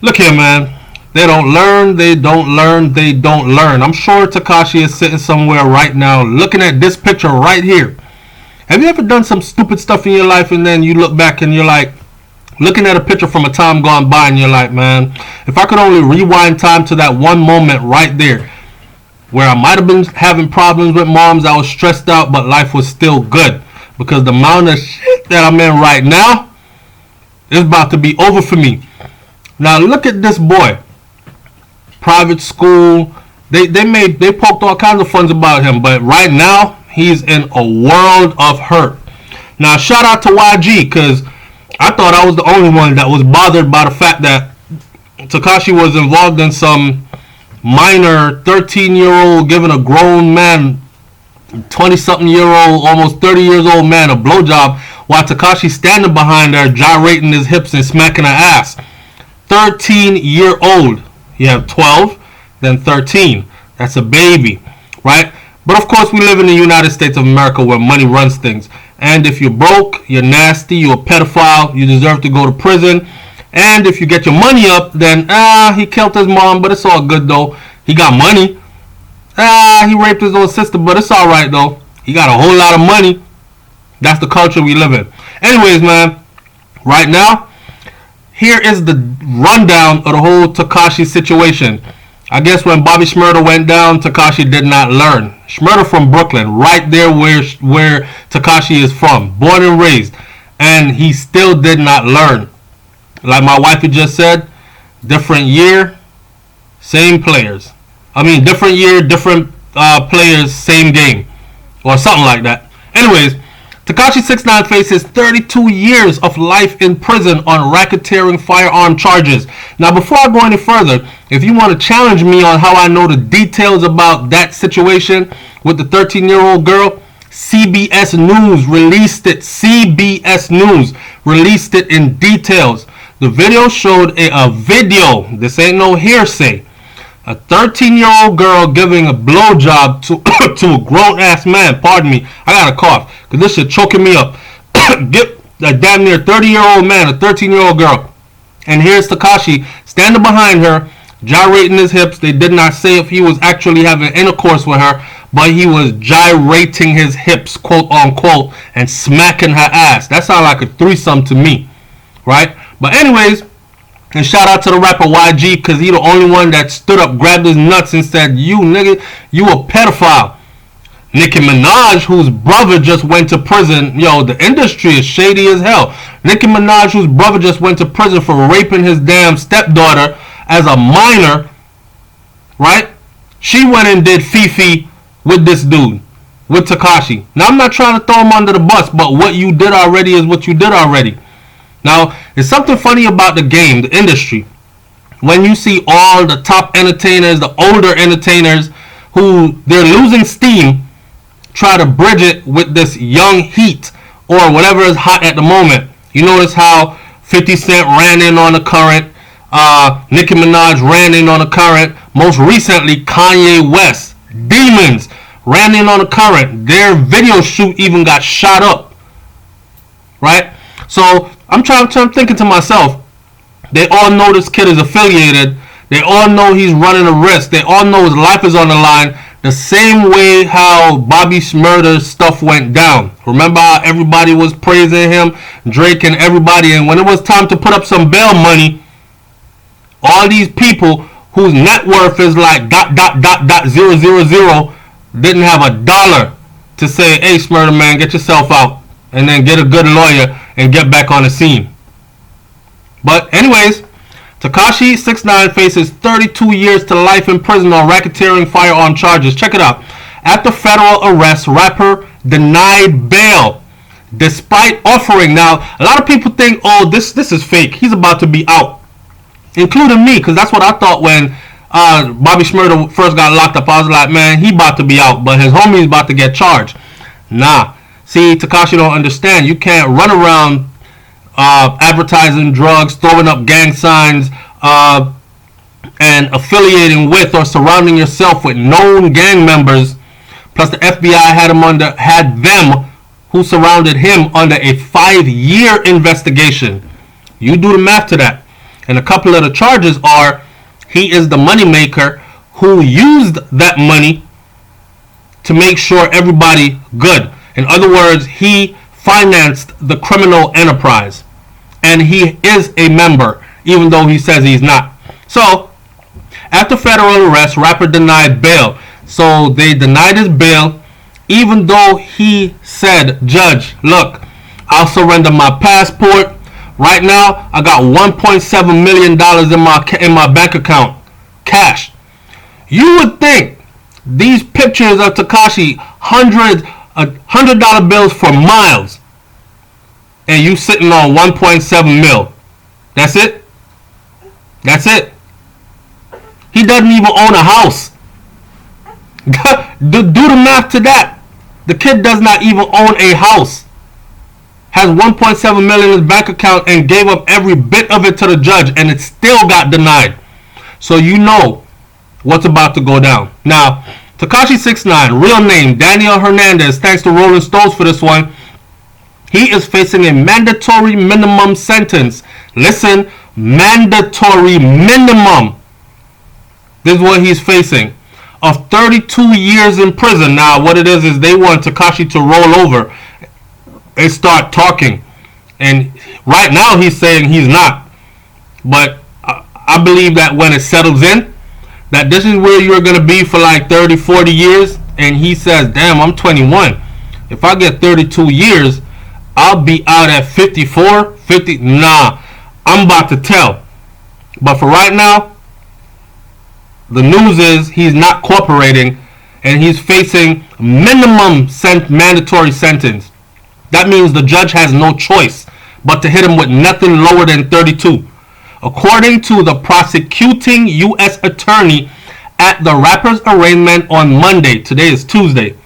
Look here, man. They don't learn, they don't learn, they don't learn. I'm sure Tekashi is sitting somewhere right now looking at this picture right here. Have you ever done some stupid stuff in your life and then you look back and you're like, looking at a picture from a time gone by and you're like, man, if I could only rewind time to that one moment right there where I might have been having problems with moms, I was stressed out, but life was still good. Because the amount of shit that I'm in right now is about to be over for me. Now look at this boy. Private school. They poked all kinds of funs about him, but right now he's in a world of hurt. Now shout out to YG, because I thought I was the only one that was bothered by the fact that Tekashi was involved in some minor 13-year-old giving a grown man, 20-something-year-old, almost 30 years old man a blowjob while Tekashi standing behind her gyrating his hips and smacking her ass. 13-year-old. You have 12, then 13. That's a baby, right? But of course we live in the United States of America where money runs things. And if you're broke, you're nasty, you're a pedophile, you deserve to go to prison. And if you get your money up, then, he killed his mom, but it's all good though. He got money. He raped his own sister, but it's alright though. He got a whole lot of money. That's the culture we live in. Anyways, man, right now, here is the rundown of the whole Tekashi situation. I guess when Bobby Shmurda went down, Tekashi did not learn. Shmurda from Brooklyn, right there where Tekashi is from, born and raised, and he still did not learn. Like my wifey just said, different year, same players. I mean, different year, different players, same game, or something like that. Anyways, Tekashi6ix9ine faces 32 years of life in prison on racketeering firearm charges. Now, before I go any further, if you want to challenge me on how I know the details about that situation with the 13-year-old girl, CBS News released it. CBS News released it in details. The video showed a video. This ain't no hearsay. A 13-year-old girl giving a blowjob to a grown-ass man. Pardon me. I got a cough because this shit choking me up. Get a damn near 30-year-old man, a 13-year-old girl. And here's Tekashi standing behind her, gyrating his hips. They did not say if he was actually having intercourse with her, but he was gyrating his hips, quote unquote, and smacking her ass. That sounds like a threesome to me, right? But anyways, and shout out to the rapper YG, because he the only one that stood up, grabbed his nuts and said, you nigga, you a pedophile. Nicki Minaj, whose brother just went to prison. Yo, the industry is shady as hell. Nicki Minaj, whose brother just went to prison for raping his damn stepdaughter as a minor, right? She went and did Fifi with this dude, with Tekashi. Now, I'm not trying to throw him under the bus, but what you did already is what you did already. Now, there's something funny about the game, the industry. When you see all the top entertainers, the older entertainers, who they're losing steam, try to bridge it with this young heat or whatever is hot at the moment. You notice how 50 Cent ran in on the current, Nicki Minaj ran in on the current, most recently Kanye West, Demons, ran in on the current. Their video shoot even got shot up, right? So I'm thinking to myself, they all know this kid is affiliated. They all know he's running a risk. They all know his life is on the line. The same way how Bobby Shmurda's stuff went down. Remember how everybody was praising him, Drake and everybody, and when it was time to put up some bail money, all these people whose net worth is like ... 000 didn't have a dollar to say, hey Shmurda man, get yourself out, and then get a good lawyer and get back on the scene. But anyways, Tekashi6ix9ine faces 32 years to life in prison on racketeering firearm charges. Check it out. After federal arrest, rapper denied bail despite offering. Now, a lot of people think, oh, this is fake. He's about to be out, including me, because that's what I thought when Bobby Shmurda first got locked up. I was like, man, he about to be out, but his homie's about to get charged. Nah. See, Tekashi don't understand. You can't run around advertising drugs, throwing up gang signs, and affiliating with or surrounding yourself with known gang members. Plus, the FBI had them who surrounded him under a 5-year investigation. You do the math to that. And a couple of the charges are he is the moneymaker who used that money to make sure everybody good. In other words, he financed the criminal enterprise. And he is a member, even though he says he's not. So, after federal arrest, rapper denied bail. So they denied his bail, even though he said, "Judge, look, I'll surrender my passport. Right now, I got $1.7 million in my bank account, cash." You would think these pictures of Tekashi, $100 bills for miles, and you sitting on 1.7 mil. That's it? That's it. He doesn't even own a house. Do the math to that. The kid does not even own a house. Has 1.7 million in his bank account and gave up every bit of it to the judge, and it still got denied. So you know what's about to go down. Now, Tekashi6ix9ine, real name Daniel Hernandez, thanks to Rolling Stones for this one. He is facing a mandatory minimum sentence. Listen, mandatory minimum. This is what he's facing. Of 32 years in prison. Now, what it is they want Tekashi to roll over and start talking. And right now he's saying he's not. But I believe that when it settles in, that this is where you're going to be for like 30, 40 years. And he says, damn, I'm 21. If I get 32 years, I'll be out at 54, 50. Nah, I'm about to tell. But for right now, the news is he's not cooperating and he's facing minimum mandatory sentence. That means the judge has no choice but to hit him with nothing lower than 32. According to the prosecuting U.S. attorney at the rapper's arraignment on Monday, today is Tuesday,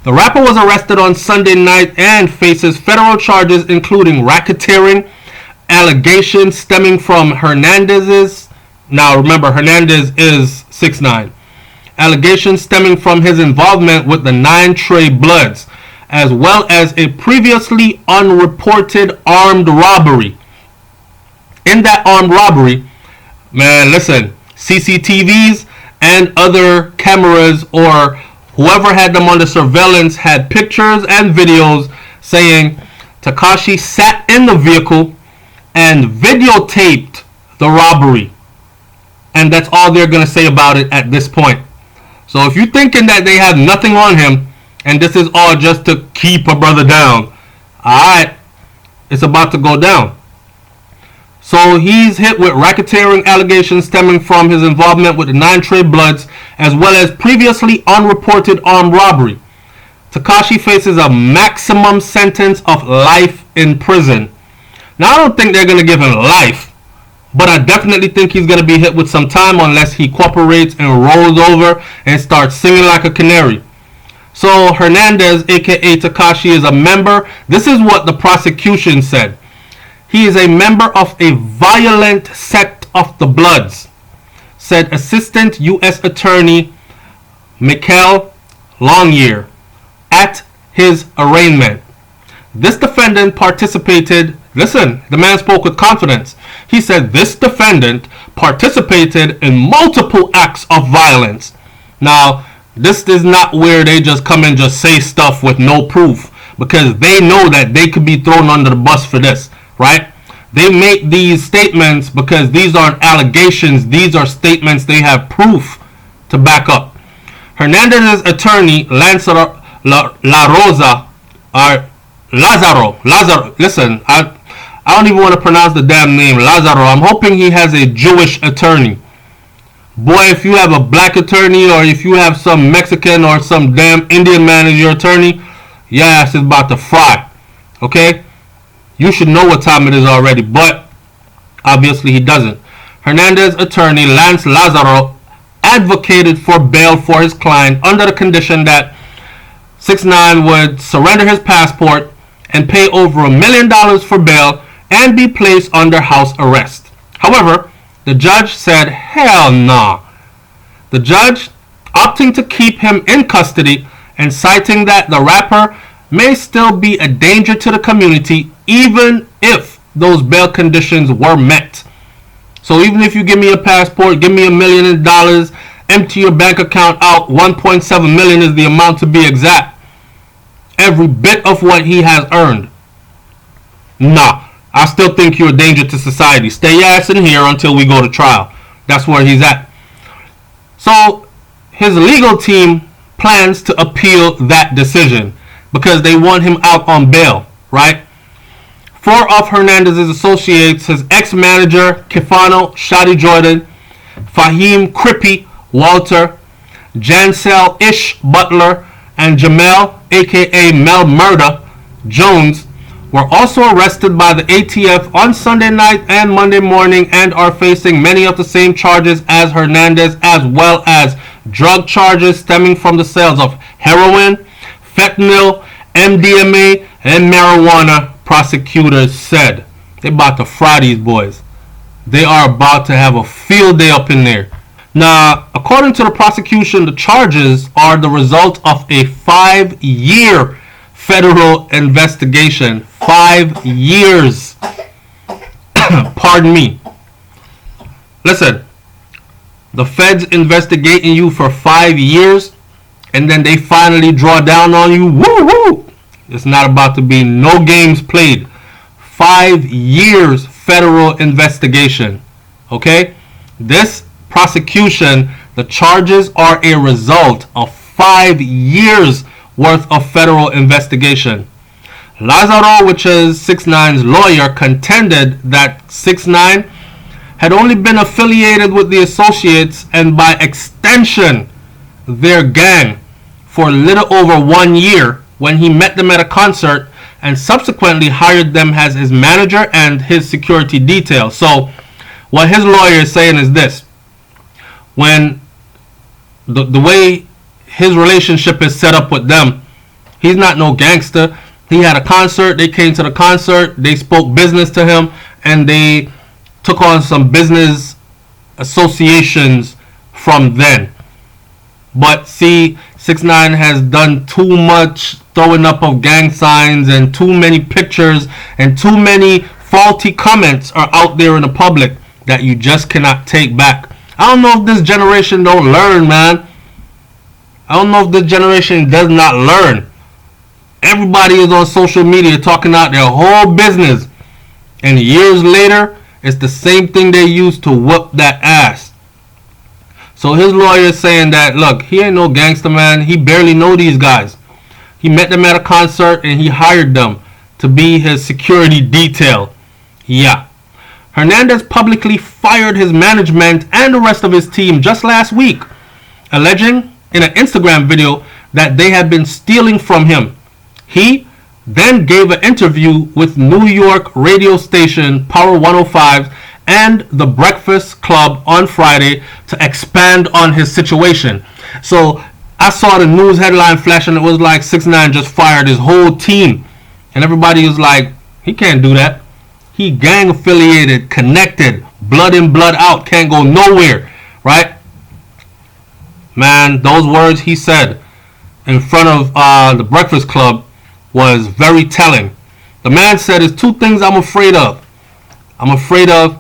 the rapper was arrested on Sunday night and faces federal charges including racketeering, allegations stemming from Hernandez's. Now remember, Hernandez is 6ix9ine. Allegations stemming from his involvement with the 9 Trey Bloods, as well as a previously unreported armed robbery. In that armed robbery, man, listen, CCTVs and other cameras or whoever had them under surveillance had pictures and videos saying Tekashi sat in the vehicle and videotaped the robbery. And that's all they're going to say about it at this point. So if you're thinking that they have nothing on him and this is all just to keep a brother down, alright, it's about to go down. So he's hit with racketeering allegations stemming from his involvement with the 9 Trey Bloods, as well as previously unreported armed robbery. Tekashi faces a maximum sentence of life in prison. Now I don't think they're going to give him life, but I definitely think he's going to be hit with some time unless he cooperates and rolls over and starts singing like a canary. So Hernandez, aka Tekashi, is a member. This is what the prosecution said. He is a member of a violent sect of the Bloods, said Assistant U.S. Attorney Michael Longyear at his arraignment. This defendant participated. Listen, the man spoke with confidence. He said this defendant participated in multiple acts of violence. Now, this is not where they just come and just say stuff with no proof, because they know that they could be thrown under the bus for this, right? They make these statements because these aren't allegations. These are statements they have proof to back up. Hernandez's attorney, Lazaro, listen, I don't even want to pronounce the damn name, Lazaro. I'm hoping he has a Jewish attorney. Boy, if you have a black attorney or if you have some Mexican or some damn Indian man as your attorney, your ass is about to fry. Okay? You should know what time it is already, but obviously he doesn't. Hernandez's attorney, Lance Lazaro, advocated for bail for his client under the condition that 6ix9ine would surrender his passport and pay over $1 million for bail and be placed under house arrest. However, the judge said, hell nah. The judge opting to keep him in custody and citing that the rapper may still be a danger to the community even if those bail conditions were met. So even if you give me a passport, give me $1 million, empty your bank account out, 1.7 million is the amount to be exact. Every bit of what he has earned. Nah, I still think you're a danger to society. Stay your ass in here until we go to trial. That's where he's at. So his legal team plans to appeal that decision because they want him out on bail, right? 4 of Hernandez's associates, his ex-manager, Kefano, Shadi Jordan, Fahim Crippy, Walter, Jansel Ish Butler, and Jamel, aka Mel Murda, Jones, were also arrested by the ATF on Sunday night and Monday morning and are facing many of the same charges as Hernandez, as well as drug charges stemming from the sales of heroin, fentanyl, MDMA, and marijuana, prosecutors said. They about to fry these boys. They are about to have a field day up in there. Now, according to the prosecution, the charges are the result of a 5-year federal investigation. 5 years. Pardon me. Listen, the feds investigating you for 5 years, and then they finally draw down on you. Woo woo! It's not about to be no games played. 5 years federal investigation. Okay? This prosecution, the charges are a result of 5 years worth of federal investigation. Lazaro, which is 6ix9ine's lawyer, contended that 6ix9ine had only been affiliated with the associates and by extension their gang for a little over 1 year when he met them at a concert and subsequently hired them as his manager and his security detail. So what his lawyer is saying is this: when the way his relationship is set up with them, he's not no gangster. He had a concert, they came to the concert, they spoke business to him, and they took on some business associations from then. But see, 6ix9ine has done too much throwing up of gang signs, and too many pictures and too many faulty comments are out there in the public that you just cannot take back. I don't know if this generation don't learn, man. I don't know if this generation does not learn. Everybody is on social media talking out their whole business, and years later, it's the same thing they used to whoop that ass. So his lawyer is saying that, look, he ain't no gangster, man. He barely know these guys. He met them at a concert and he hired them to be his security detail. Yeah. Hernandez publicly fired his management and the rest of his team just last week, alleging in an Instagram video that they had been stealing from him. He then gave an interview with New York radio station Power 105 and The Breakfast Club on Friday to expand on his situation. So I saw the news headline flash and it was like 6ix9ine just fired his whole team. And everybody was like, he can't do that. He gang affiliated, connected, blood in, blood out, can't go nowhere, right? Man, those words he said in front of The Breakfast Club was very telling. The man said, there's 2 things I'm afraid of. I'm afraid of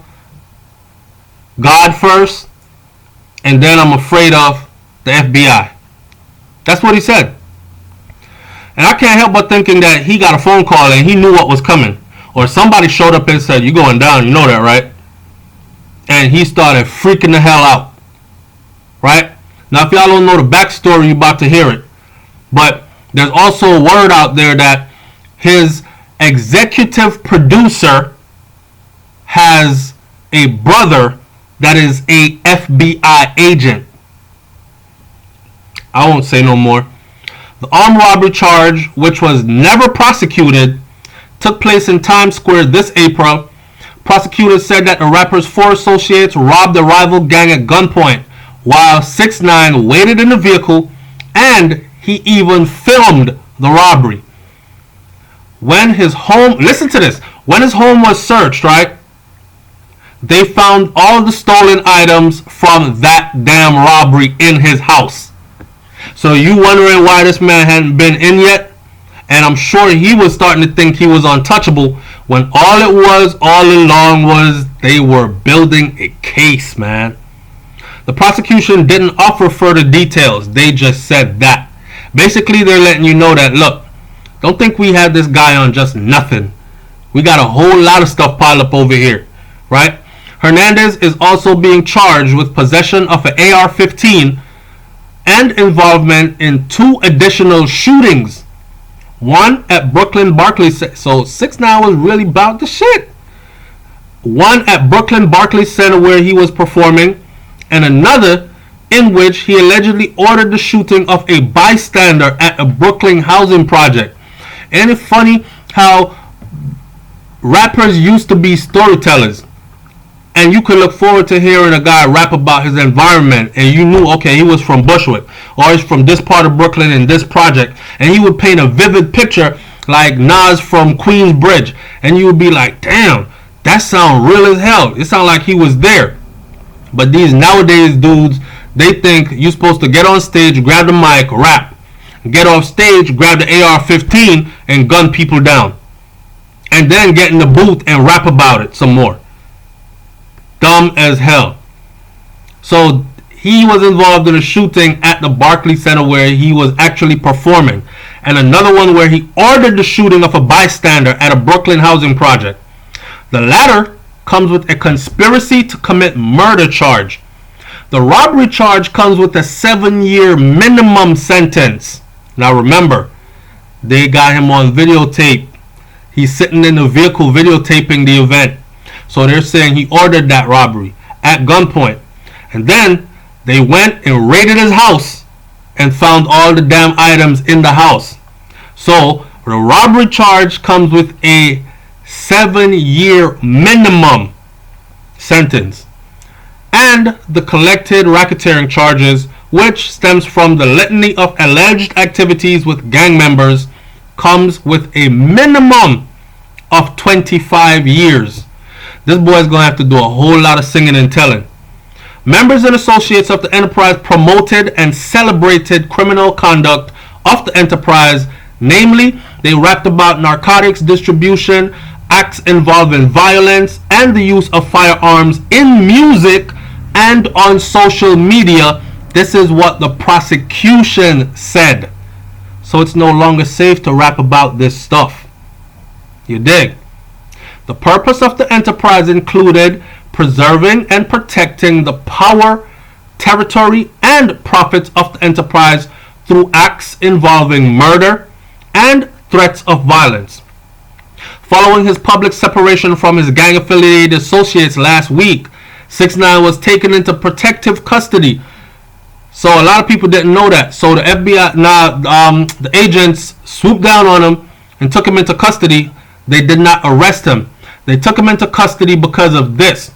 God first, and then I'm afraid of the FBI. That's what he said. And I can't help but thinking that he got a phone call and he knew what was coming. Or somebody showed up and said, you're going down, you know that, right? And he started freaking the hell out. Right? Now, if y'all don't know the backstory, you're about to hear it. But there's also a word out there that his executive producer has a brother that is a FBI agent. I won't say no more. The armed robbery charge, which was never prosecuted, took place in Times Square this April. Prosecutors said that the rapper's 4 associates robbed the rival gang at gunpoint while 6ix9ine waited in the vehicle, and he even filmed the robbery. When his home, listen to this, when his home was searched, right, they found all the stolen items from that damn robbery in his house. So you wondering why this man hadn't been in yet? And I'm sure he was starting to think he was untouchable when all it was all along was they were building a case, man. The prosecution didn't offer further details. They just said that. Basically, they're letting you know that, look, don't think we had this guy on just nothing. We got a whole lot of stuff piled up over here, right? Hernandez is also being charged with possession of an AR-15 and involvement in 2 additional shootings. One at Brooklyn Barclays. So 6ix9ine was really about the shit. One at Brooklyn Barclays Center where he was performing, and another in which he allegedly ordered the shooting of a bystander at a Brooklyn housing project. And it's funny how rappers used to be storytellers, and you could look forward to hearing a guy rap about his environment, and you knew, okay, he was from Bushwick, or he's from this part of Brooklyn in this project, and he would paint a vivid picture like Nas from Queensbridge, and you would be like, damn, that sound real as hell. It sound like he was there. But these nowadays dudes, they think you're supposed to get on stage, grab the mic, rap, get off stage, grab the AR-15 and gun people down, and then get in the booth and rap about it some more. Dumb as hell. So he was involved in a shooting at the Barclays Center where he was actually performing, and another one where he ordered the shooting of a bystander at a Brooklyn housing project. The latter comes with a conspiracy to commit murder charge. The robbery charge comes with a 7-year minimum sentence. Now remember, they got him on videotape. He's sitting in the vehicle videotaping the event. So they're saying he ordered that robbery at gunpoint. And then they went and raided his house and found all the damn items in the house. So the robbery charge comes with a 7-year minimum sentence. And the collected racketeering charges, which stems from the litany of alleged activities with gang members, comes with a minimum of 25 years. This boy's going to have to do a whole lot of singing and telling. Members and associates of the enterprise promoted and celebrated criminal conduct of the enterprise. Namely, they rapped about narcotics distribution, acts involving violence, and the use of firearms in music and on social media. This is what the prosecution said. So it's no longer safe to rap about this stuff. You dig? The purpose of the enterprise included preserving and protecting the power, territory, and profits of the enterprise through acts involving murder and threats of violence. Following his public separation from his gang-affiliated associates last week, 6ix9ine was taken into protective custody. So a lot of people didn't know that. So the FBI, the agents swooped down on him and took him into custody. They did not arrest him. They took him into custody because of this.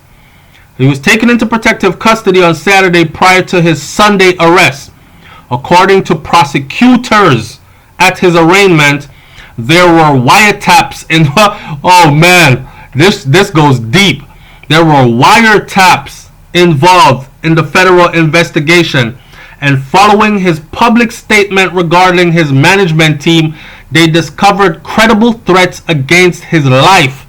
He was taken into protective custody on Saturday prior to his Sunday arrest. According to prosecutors at his arraignment, there were wiretaps in... Oh man, this goes deep. There were wiretaps involved in the federal investigation. And following his public statement regarding his management team, they discovered credible threats against his life,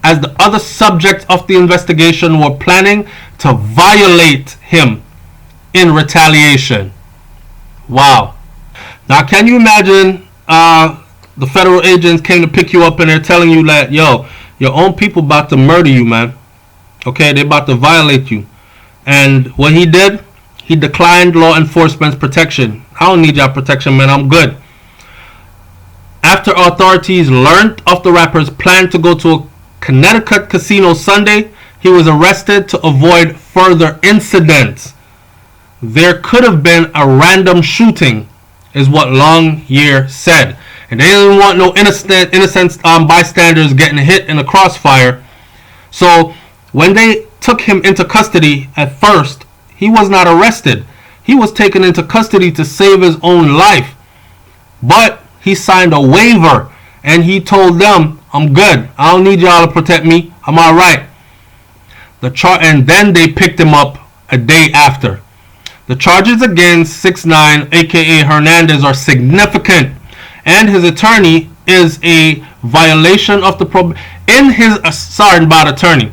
as the other subjects of the investigation were planning to violate him in retaliation. Wow. Now, can you imagine the federal agents came to pick you up and they're telling you that, yo, your own people about to murder you, man. Okay, they're about to violate you. And what he did, he declined law enforcement's protection. I don't need your protection, man. I'm good. After authorities learned of the rapper's plan to go to a Connecticut casino Sunday, he was arrested to avoid further incidents. There could have been a random shooting, is what Longyear said. And they didn't want no innocent bystanders getting hit in the crossfire. So when they took him into custody at first, he was not arrested. He was taken into custody to save his own life. But he signed a waiver and he told them, I'm good. I don't need y'all to protect me. I'm alright. And then they picked him up a day after. The charges against 6ix9ine, aka Hernandez, are significant, and his attorney is a violation of the in his attorney,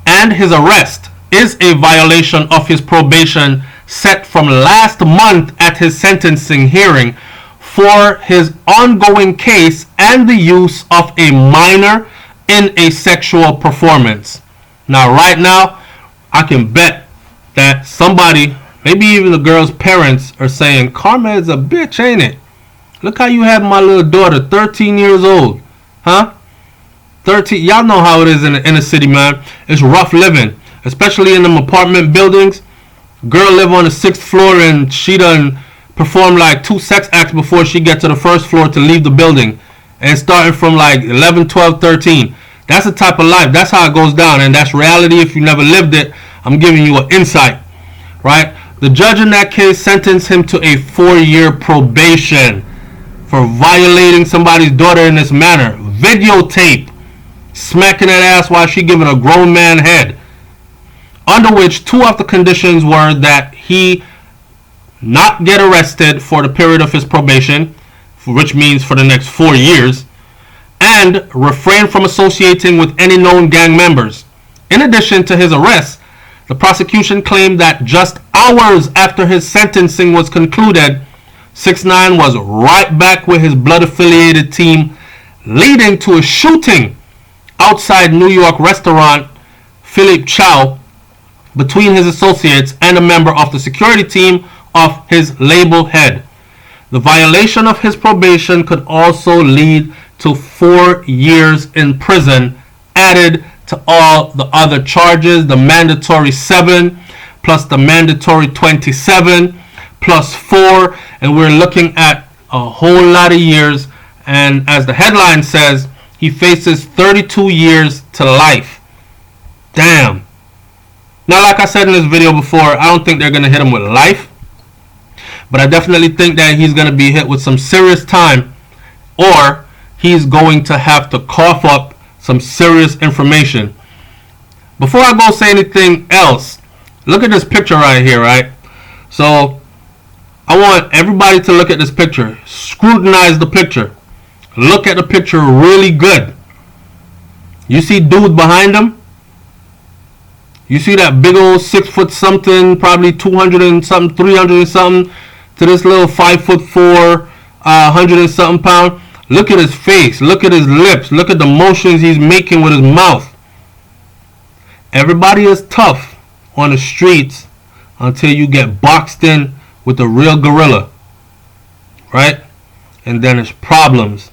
and his arrest is a violation of his probation set from last month at his sentencing hearing for his ongoing case and the use of a minor in a sexual performance. Now, right now, I can bet that somebody, maybe even the girl's parents, are saying, Karma is a bitch, ain't it? Look how you have my little daughter, 13 years old. Huh? 13. Y'all know how it is in the inner city, man. It's rough living, especially in them apartment buildings. Girl live on the 6th floor and she done perform like 2 sex acts before she get to the 1st floor to leave the building. And starting from like 11, 12, 13. That's the type of life. That's how it goes down. And that's reality. If you never lived it, I'm giving you an insight. Right? The judge in that case sentenced him to a 4-year probation for violating somebody's daughter in this manner. Videotape. Smacking that ass while she giving a grown man head. Under which 2 of the conditions were that he not get arrested for the period of his probation, which means for the next 4 years, and refrain from associating with any known gang members. In addition to his arrest, the prosecution claimed that just hours after his sentencing was concluded, 6ix9ine was right back with his blood-affiliated team, leading to a shooting outside New York restaurant Philippe Chow between his associates and a member of the security team of his label head. The violation of his probation could also lead to 4 years in prison added to all the other charges, the mandatory 7 plus the mandatory 27 plus 4, and we're looking at a whole lot of years. And as the headline says, he faces 32 years to life. Damn. Now, like I said in this video before, I don't think they're going to hit him with life. But I definitely think that he's going to be hit with some serious time, or he's going to have to cough up some serious information. Before I go say anything else, look at this picture right here, right? So, I want everybody to look at this picture. Scrutinize the picture. Look at the picture really good. You see dude behind him? You see that big old 6 foot something, probably 200 and something, 300 and something, to this little 5'4", 100 and something pound. Look at his face. Look at his lips. Look at the motions he's making with his mouth. Everybody is tough on the streets until you get boxed in with a real gorilla. Right? And then it's problems.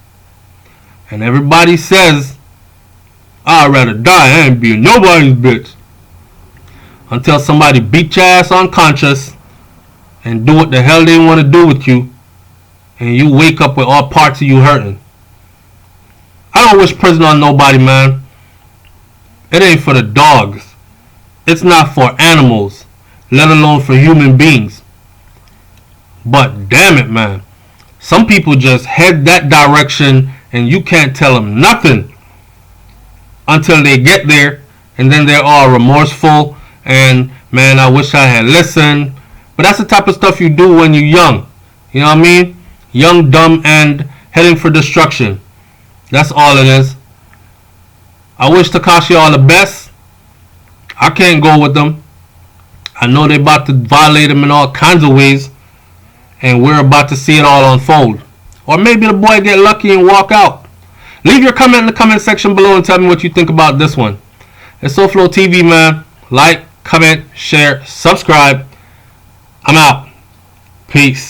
And everybody says, I'd rather die. I ain't being nobody's bitch. Until somebody beat your ass unconscious and do what the hell they want to do with you, and you wake up with all parts of you hurting. I don't wish prison on nobody, man. It ain't for the dogs. It's not for animals, let alone for human beings. But damn it, man. Some people just head that direction and you can't tell them nothing until they get there, and then they're all remorseful and, man, I wish I had listened. But that's the type of stuff you do when you're young. You know what I mean? Young, dumb, and heading for destruction. That's all it is. I wish Tekashi all the best. I can't go with them. I know they're about to violate him in all kinds of ways, and we're about to see it all unfold. Or maybe the boy get lucky and walk out. Leave your comment in the comment section below and tell me what you think about this one. It's SouFLoTV, man. Like, comment, share, subscribe. I'm out. Peace.